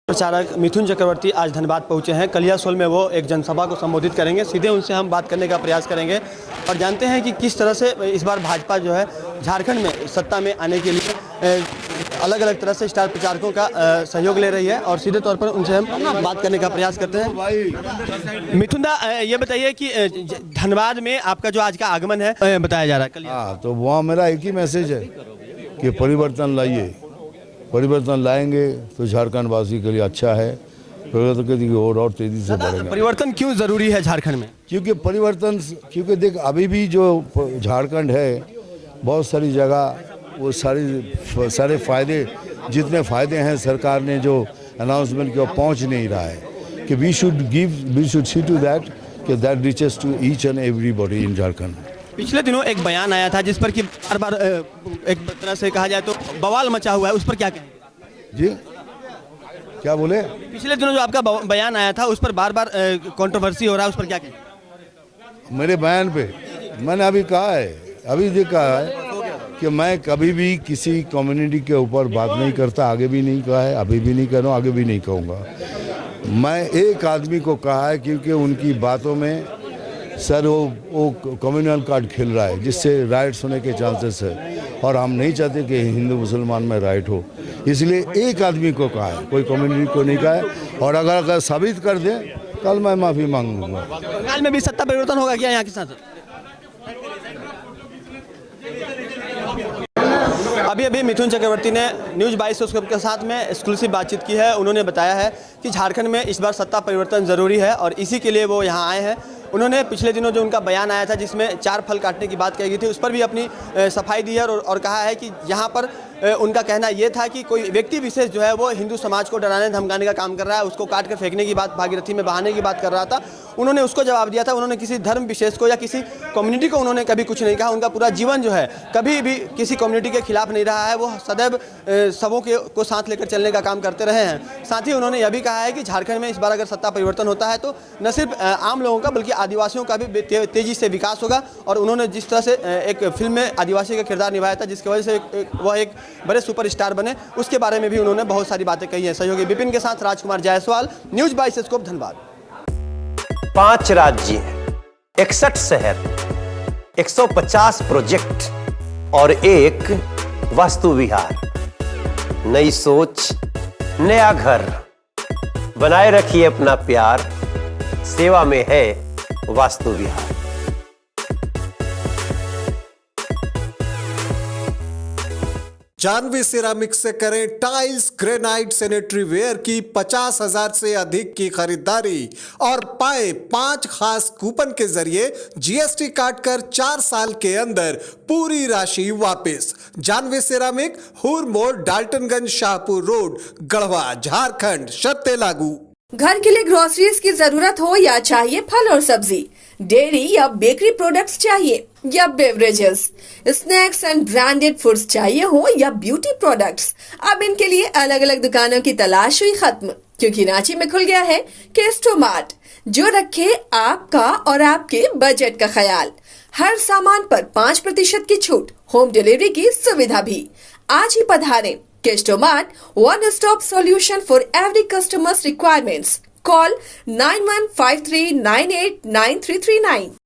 प्रचारक मिथुन चक्रवर्ती आज धनबाद पहुंचे हैं। कलियासोल में वो एक जनसभा को संबोधित करेंगे। सीधे उनसे हम बात करने का प्रयास करेंगे और जानते हैं कि किस तरह से इस बार भाजपा जो है झारखंड में सत्ता में आने के लिए अलग अलग तरह से स्टार प्रचारकों का सहयोग ले रही है और सीधे तौर पर उनसे हम बात करने का प्रयास करते हैं। मिथुन दा, ये बताइए कि धनबाद में आपका जो आज का आगमन है बताया जा रहा है। हाँ, तो वहाँ मेरा एक ही मैसेज है कि परिवर्तन लाइए, परिवर्तन लाएंगे तो झारखंड वासी के लिए अच्छा है। परिवर्तन के लिए और तेजी से बढ़ेगा। परिवर्तन क्यों जरूरी है झारखंड में? क्योंकि देख, अभी भी जो झारखंड है बहुत सारी जगह वो सारे फायदे, जितने फायदे हैं सरकार ने जो अनाउंसमेंट किया पहुंच नहीं रहा है कि we should see to that कि that reaches to each and everybody in Jharkhand. पिछले दिनों एक बयान आया था जिस पर कि बार बार एक तरह से कहा जाए तो बवाल मचा हुआ है, उस पर क्या कहें? जी क्या बोले? पिछले दिनों जो आपका बयान आया था उस पर बार बार कंट्रोवर्सी हो रहा है, उस पर क्या कहें? मेरे बयान पे मैंने अभी कहा है कि मैं कभी भी किसी कम्युनिटी के ऊपर बात नहीं करता, आगे भी नहीं कहा है, अभी भी नहीं कर रहा हूँ, आगे भी नहीं कहूँगा। मैं एक आदमी को कहा है क्योंकि उनकी बातों में सर वो कम्युनल कार्ड खेल रहा है जिससे राइट्स होने के चांसेस है और हम नहीं चाहते कि हिंदू मुसलमान में राइट हो, इसलिए एक आदमी को कहा है, कोई कम्युनिटी को नहीं कहा है। और अगर साबित कर दें कल मैं माफ़ी मांगूंगा। बंगाल में भी सत्ता परिवर्तन होगा क्या यहाँ के साथ? अभी मिथुन चक्रवर्ती ने न्यूज़ 22 के साथ में एक्सक्लूसिव बातचीत की है। उन्होंने बताया है कि झारखंड में इस बार सत्ता परिवर्तन ज़रूरी है और इसी के लिए वो यहाँ आए हैं। उन्होंने पिछले दिनों जो उनका बयान आया था जिसमें 4 फल काटने की बात कही गई थी, उस पर भी अपनी सफाई दी है और कहा है कि यहाँ पर उनका कहना ये था कि कोई व्यक्ति विशेष जो है वो हिंदू समाज को डराने धमकाने का काम कर रहा है, उसको काट कर फेंकने की बात, भागीरथी में बहाने की बात कर रहा था। उन्होंने उसको जवाब दिया था। उन्होंने किसी धर्म विशेष को या किसी कम्युनिटी को उन्होंने कभी कुछ नहीं कहा। उनका पूरा जीवन जो है कभी भी किसी कम्युनिटी के खिलाफ नहीं रहा है। वो सदैव सबों को साथ लेकर चलने का काम करते रहे हैं। साथ ही उन्होंने यह भी कहा है कि झारखंड में इस बार अगर सत्ता परिवर्तन होता है तो न सिर्फ आम लोगों का बल्कि आदिवासियों का भी तेजी से विकास होगा। और उन्होंने जिस तरह से एक फिल्म में आदिवासी का किरदार निभाया था जिसकी वजह से वह एक बड़े सुपरस्टार बने, उसके बारे में भी उन्होंने बहुत सारी बातें कही हैं। सहयोगी विपिन के साथ राजकुमार जायसवाल, न्यूज़ 22 स्कोप धनबाद। 5 राज्य, 61 शहर, 150 प्रोजेक्ट और एक वास्तु विहार। नई सोच, नया घर। बनाए रखिए अपना प्यार, सेवा में है वास्तु विहार। जानवी सिरामिक से करें टाइल्स, ग्रेनाइट, सैनिटरी वेयर की 50,000 से अधिक की खरीदारी और पाए 5 खास कूपन के जरिए जीएसटी काटकर 4 साल के अंदर पूरी राशि वापस। जानवी सिरामिक, हुर मोड़, डाल्टनगंज, शाहपुर रोड, गढ़वा, झारखंड। शर्तें लागू। घर के लिए ग्रोसरीज की जरूरत हो या चाहिए फल और सब्जी, डेयरी या बेकरी प्रोडक्ट्स चाहिए या beverages, snacks and branded foods चाहिए हो या ब्यूटी प्रोडक्ट्स, अब इनके लिए अलग अलग दुकानों की तलाश हुई खत्म, क्योंकि रांची में खुल गया है केस्टो मार्ट, जो रखे आपका और आपके बजट का ख्याल। हर सामान पर 5% की छूट, होम डिलीवरी की सुविधा भी। आज ही पधारें। Kesto Mart, one-stop solution for every customer's requirements. Call 9153989339.